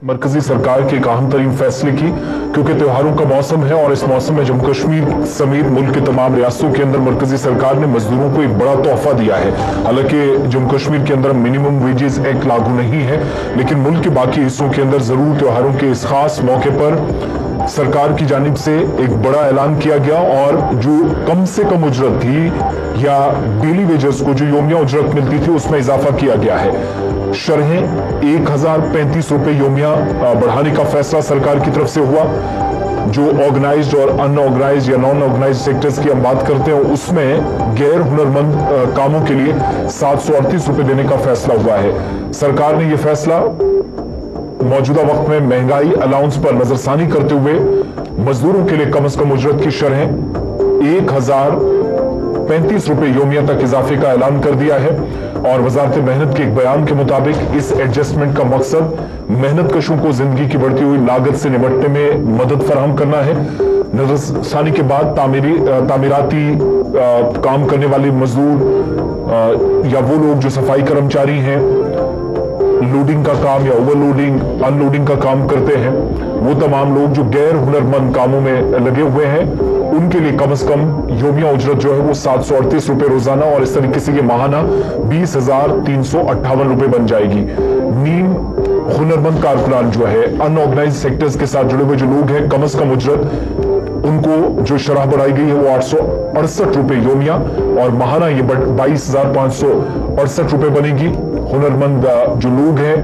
मरकजी सरकार के एक अहम तरीन फैसले की, क्योंकि त्योहारों का मौसम है और इस मौसम में जम्मू कश्मीर समेत मुल्क के तमाम रियासतों के अंदर मरकजी सरकार ने मजदूरों को एक बड़ा तोहफा दिया है। हालांकि जम्मू कश्मीर के अंदर मिनिमम वेजेस एक्ट लागू नहीं है, लेकिन मुल्क के बाकी हिस्सों के अंदर जरूर त्योहारों के इस खास मौके पर सरकार की जानिब से एक बड़ा ऐलान किया गया और जो कम से कम उजरत थी या डेली वेजेस को जो योमिया उजरत मिलती थी उसमें इजाफा किया गया है। शरहें 1035 रुपए योमिया बढ़ाने का फैसला सरकार की तरफ से हुआ। जो ऑर्गेनाइज्ड और अनऑर्गेनाइज्ड या नॉन ऑर्गेनाइज्ड सेक्टर्स की हम बात करते हैं उसमें गैर हुनरमंद कामों के लिए 738 रुपए देने का फैसला हुआ है। सरकार ने यह फैसला मौजूदा वक्त में महंगाई अलाउंस पर नजरसानी करते हुए मजदूरों के लिए कम से कम उजरत की शरहें 1035 रुपए योमिया तक इजाफे का ऐलान कर दिया है। और वजारत मेहनत के एक बयान के मुताबिक इस एडजस्टमेंट का मकसद मेहनत कशों को जिंदगी की बढ़ती हुई लागत से निपटने में मदद फराहम करना है। नजरसानी के बाद तामीराती काम करने वाले मजदूर या वो लोग जो सफाई कर्मचारी हैं, लोडिंग का काम या ओवरलोडिंग अनलोडिंग का काम करते हैं, वो तमाम लोग जो गैर हुनरमंद कामों में लगे हुए हैं, उनके लिए कम से कम योमिया उजरत जो है वो 738 रुपए रोजाना और इस तरीके से ये माहाना 20,358 रुपए बन जाएगी। नीम हुनरमंद कारकुनान जो है अनऑर्गेनाइज्ड सेक्टर्स के साथ जुड़े हुए जो लोग हैं, कम से कम उजरत उनको जो शरह बढ़ाई गई है वो 868 रुपए योमिया और माहाना ये 22,568 रुपए बनेगी। हुनरमंद जो लोग हैं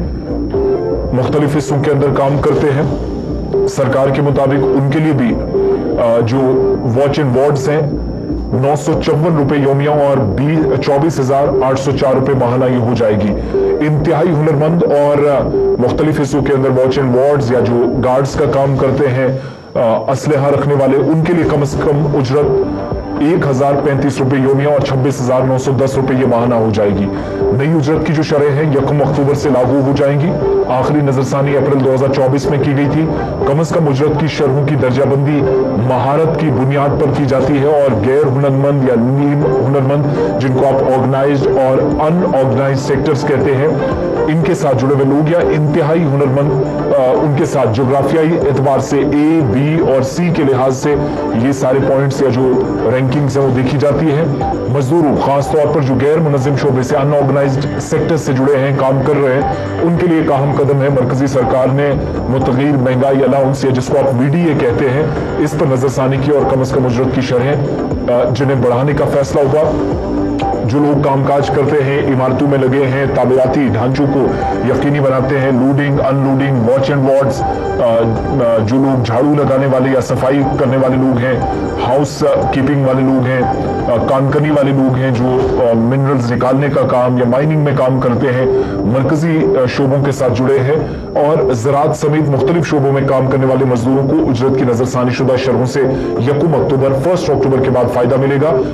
मुख्तलिफ हिस्सों के अंदर काम करते हैं, सरकार के मुताबिक उनके लिए भी जो वॉच एंड वार्ड्स हैं 954 रुपए योमिया और 24,804 रुपए माहाना ये हो जाएगी। इंतहाई हुनरमंद और मुख्तलिफ हिस्सों के अंदर वॉच एंड वार्ड्स या जो गार्ड्स का काम करते हैं, असलहा रखने वाले, उनके लिए कम से कम उजरत 1035 रुपए योमिया और 26,910 रुपए ये माहाना हो जाएगी। नई उजरत की जो शरह है 1 अक्टूबर से लागू हो जाएंगी। आखिरी नजरसानी अप्रैल 2024 में की गई थी। कम से कम उजरत की शरहों की दर्जाबंदी महारत की बुनियाद पर की जाती है और गैर हुनरमंद या नीम हुनरमंद, जिनको आप ऑर्गेनाइज्ड और अनऑर्गेनाइज्ड सेक्टर्स कहते हैं, इनके साथ जुड़े हुए लोग या इंतहाई हुनरमंद, उनके साथ जोग्राफियाई एतबार से ए, बी और सी के लिहाज से ये सारे पॉइंट्स या जो रैंकिंग्स है वो देखी जाती है। मजदूरों खासतौर पर जो गैर मुनज़्ज़म शोबे से अनऑर्गेनाइज्ड सेक्टर से जुड़े हैं, काम कर रहे हैं, उनके लिए एक अहम कदम है। मरकजी सरकार ने मुतग़य्यर महंगाई अलाउंस या जिसको आप वीडीए कहते हैं, इस पर नजरसानी की और कम से कम उजरत की शरहें जिन्हें बढ़ाने का फैसला हुआ। जो लोग कामकाज करते हैं, इमारतों में लगे हैं, तामीराती ढांचों को यकीनी बनाते हैं, loading unloading watch and wards, जो लोग झाड़ू लगाने वाले या सफाई करने वाले लोग हैं, हाउस कीपिंग वाले लोग हैं, कानकनी वाले लोग हैं जो मिनरल्स निकालने का काम या माइनिंग में काम करते हैं, मरकजी शोबों के साथ जुड़े हैं और ज़राअत समेत मुख्तलिफ शोबों में काम करने वाले मजदूरों को उजरत की नजरसानी शुदा शरहों से 1 अक्टूबर के बाद फायदा मिलेगा।